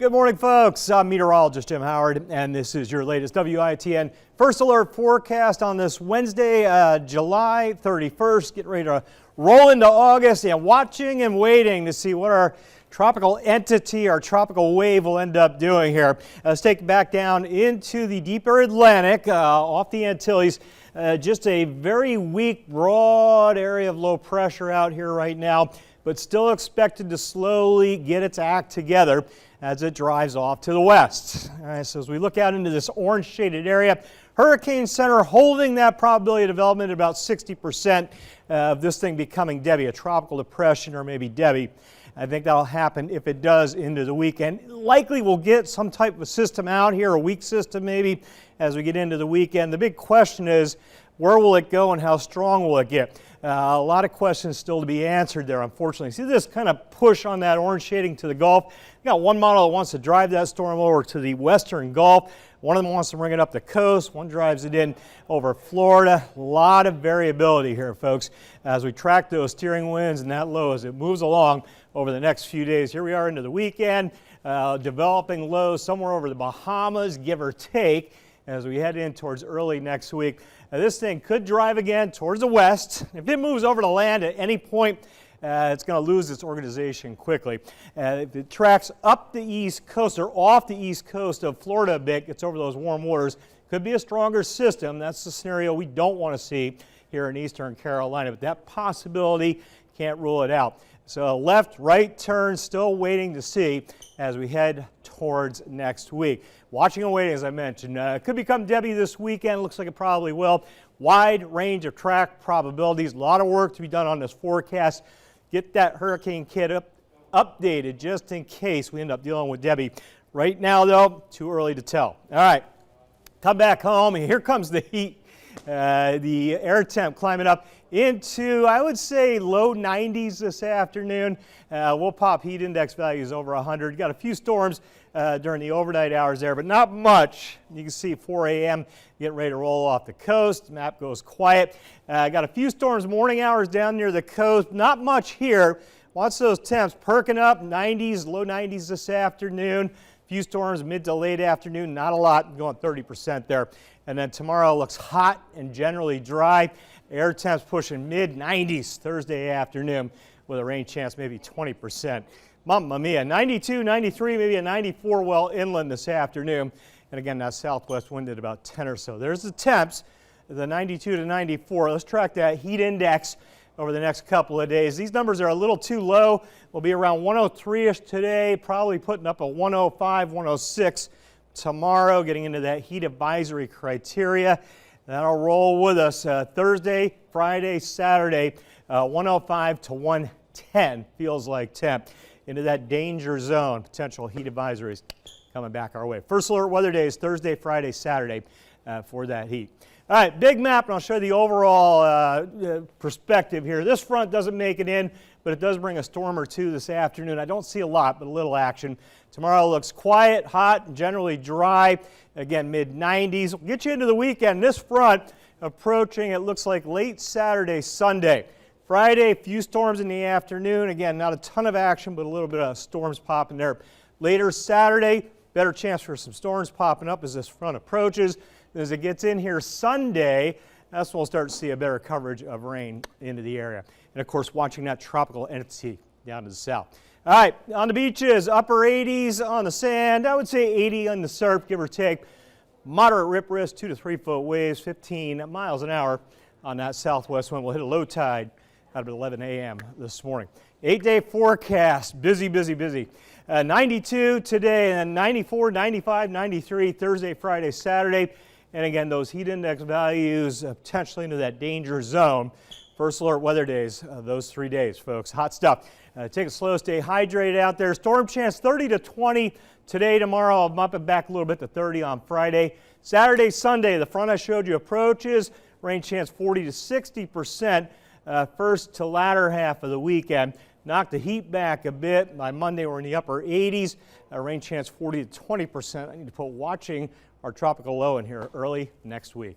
Good morning, folks. I'm meteorologist Jim Howard, and this is your latest WITN First Alert forecast on this Wednesday, July 31st. Getting ready to roll into August and watching and waiting to see what our tropical entity, our tropical wave will end up doing here. Let's take it back down into the deeper Atlantic, off the Antilles. Just a very weak, broad area of low pressure out here right now, but still expected to slowly get its act together as it drives off to the west. All right, so as we look out into this orange shaded area, Hurricane Center holding that probability of development at about 60% of this thing becoming Debbie, a tropical depression or maybe Debbie. I think that'll happen if it does into the weekend. Likely we'll get some type of a system out here, a weak system maybe, as we get into the weekend. The big question is, where will it go and how strong will it get? A lot of questions still to be answered there, unfortunately. See this kind of push on that orange shading to the Gulf? You got one model that wants to drive that storm over to the western Gulf. One of them wants to bring it up the coast. One drives it in over Florida. A lot of variability here, folks, as we track those steering winds and that low as it moves along over the next few days. Here we are into the weekend, developing lows somewhere over the Bahamas, give or take, as we head in towards early next week. This thing could drive again towards the west. If it moves over to land at any point, it's going to lose its organization quickly. If it tracks up the east coast or off the east coast of Florida a bit, gets over those warm waters, could be a stronger system. That's the scenario we don't want to see here in eastern Carolina, but that possibility, can't rule it out. So left, right turn, still waiting to see as we head towards next week. Watching and waiting, as I mentioned. Could become Debbie this weekend. Looks like it probably will. Wide range of track probabilities. A lot of work to be done on this forecast. Get that hurricane kit updated just in case we end up dealing with Debbie. Right now, though, too early to tell. All right, come back home, and here comes the heat. The air temp climbing up into, I would say, low 90s this afternoon. We'll pop heat index values over 100. Got a few storms during the overnight hours there, but not much. You can see 4 a.m. getting ready to roll off the coast. Map goes quiet. Got a few storms morning hours down near the coast. Not much here. Watch those temps perking up, 90s, low 90s this afternoon. Few storms mid to late afternoon, not a lot, going 30% there. And then tomorrow looks hot and generally dry. Air temps pushing mid 90s Thursday afternoon with a rain chance maybe 20%. Mamma mia, 92, 93, maybe a 94 well inland this afternoon. And again, that southwest wind at about 10 or so. There's the temps, the 92 to 94. Let's track that heat index over the next couple of days. These numbers are a little too low. We'll be around 103-ish today, probably putting up a 105, 106 tomorrow, getting into that heat advisory criteria. That'll roll with us Thursday, Friday, Saturday, 105 to 110, feels like temp, into that danger zone. Potential heat advisories coming back our way. First alert weather days, Thursday, Friday, Saturday for that heat. All right, big map, and I'll show you the overall perspective here. This front doesn't make it in, but it does bring a storm or two this afternoon. I don't see a lot, but a little action. Tomorrow looks quiet, hot, and generally dry. Again, mid-90s. We'll get you into the weekend. This front approaching, it looks like late Saturday, Sunday. Friday, a few storms in the afternoon. Again, not a ton of action, but a little bit of storms popping there. Later Saturday, better chance for some storms popping up as this front approaches. As it gets in here Sunday, that's when we'll start to see a better coverage of rain into the area. And of course, watching that tropical entity down to the south. All right, on the beaches, upper 80s on the sand. I would say 80 on the surf, give or take. Moderate rip risk, 2 to 3 foot waves, 15 miles an hour on that southwest wind. We'll hit a low tide at 11 a.m. this morning. 8-day forecast, busy, busy, busy. 92 today, and then 94, 95, 93 Thursday, Friday, Saturday. And again, those heat index values potentially into that danger zone. First alert weather days, those 3 days, folks. Hot stuff. Take it slow, stay hydrated out there. Storm chance 30 to 20 today, tomorrow. I'll bump it back a little bit to 30 on Friday. Saturday, Sunday, the front I showed you approaches. Rain chance 40 to 60% first to latter half of the weekend. Knock the heat back a bit. By Monday, we're in the upper 80s. Rain chance 40 to 20%. I need to put watching our tropical low in here early next week.